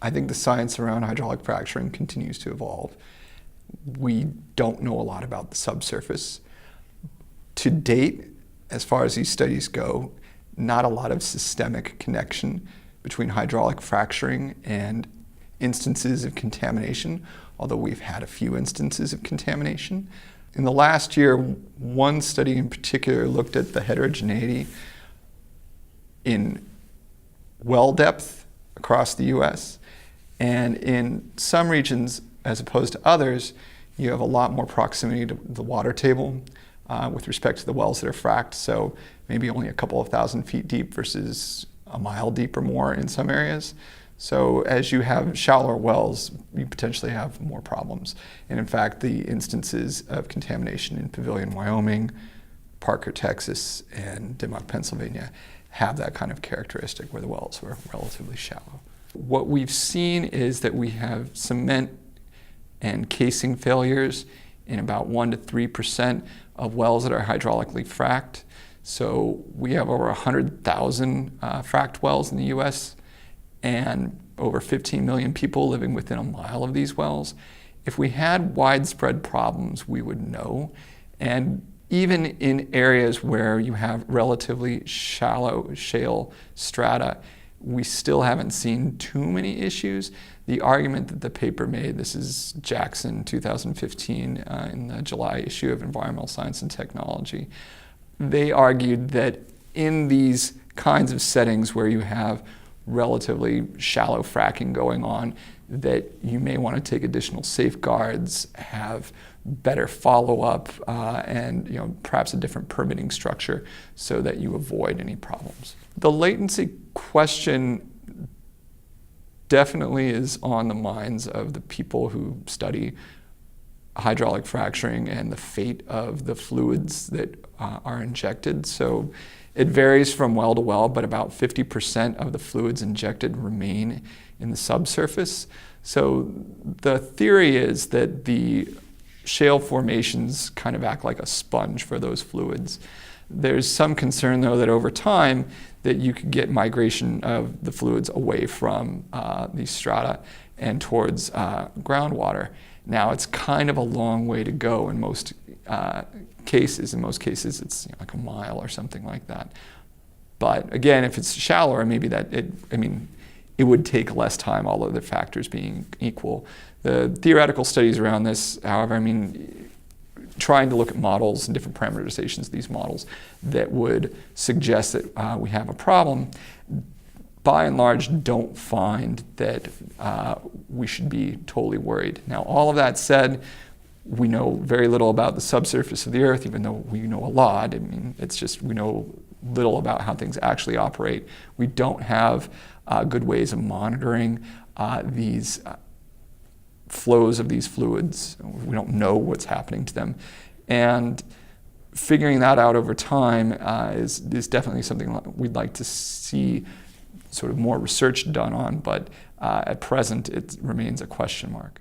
I think the science around hydraulic fracturing continues to evolve. We don't know a lot about the subsurface. To date, as far as these studies go, not a lot of systemic connection between hydraulic fracturing and instances of contamination, although we've had a few instances of contamination. In the last year, one study in particular looked at the heterogeneity in well depth across the US. And in some regions, as opposed to others, you have a lot more proximity to the water table with respect to the wells that are fracked. So maybe only a couple of thousand feet deep versus a mile deep or more in some areas. So as you have shallower wells, you potentially have more problems. And in fact, the instances of contamination in Pavilion, Wyoming, Parker, Texas, and Dimock, Pennsylvania have that kind of characteristic where the wells were relatively shallow. What we've seen is that we have cement and casing failures in about 1 to 3% of wells that are hydraulically fracked. So we have over 100,000 fracked wells in the US and over 15 million people living within a mile of these wells. If we had widespread problems, we would know. And even in areas where you have relatively shallow shale strata, we still haven't seen too many issues. The argument that the paper made, this is Jackson 2015 in the July issue of Environmental Science and Technology, they argued that in these kinds of settings where you have relatively shallow fracking going on, that you may want to take additional safeguards, have better follow-up, and perhaps a different permitting structure so that you avoid any problems. The latency question definitely is on the minds of the people who study hydraulic fracturing and the fate of the fluids that are injected. So it varies from well to well, but about 50% of the fluids injected remain in the subsurface. So the theory is that the shale formations kind of act like a sponge for those fluids. There's some concern, though, that over time that you could get migration of the fluids away from these strata and towards groundwater. Now, it's kind of a long way to go in most cases. In most cases, it's like a mile or something like that. But again, if it's shallower, maybe it would take less time, all other factors being equal. The theoretical studies around this, however, trying to look at models and different parameterizations of these models that would suggest that we have a problem, by and large, don't find that we should be totally worried. Now, all of that said, we know very little about the subsurface of the Earth, even though we know a lot. It's just we know little about how things actually operate. We don't have good ways of monitoring these flows of these fluids. We don't know what's happening to them. And figuring that out over time is definitely something we'd like to see sort of more research done on, but at present it remains a question mark.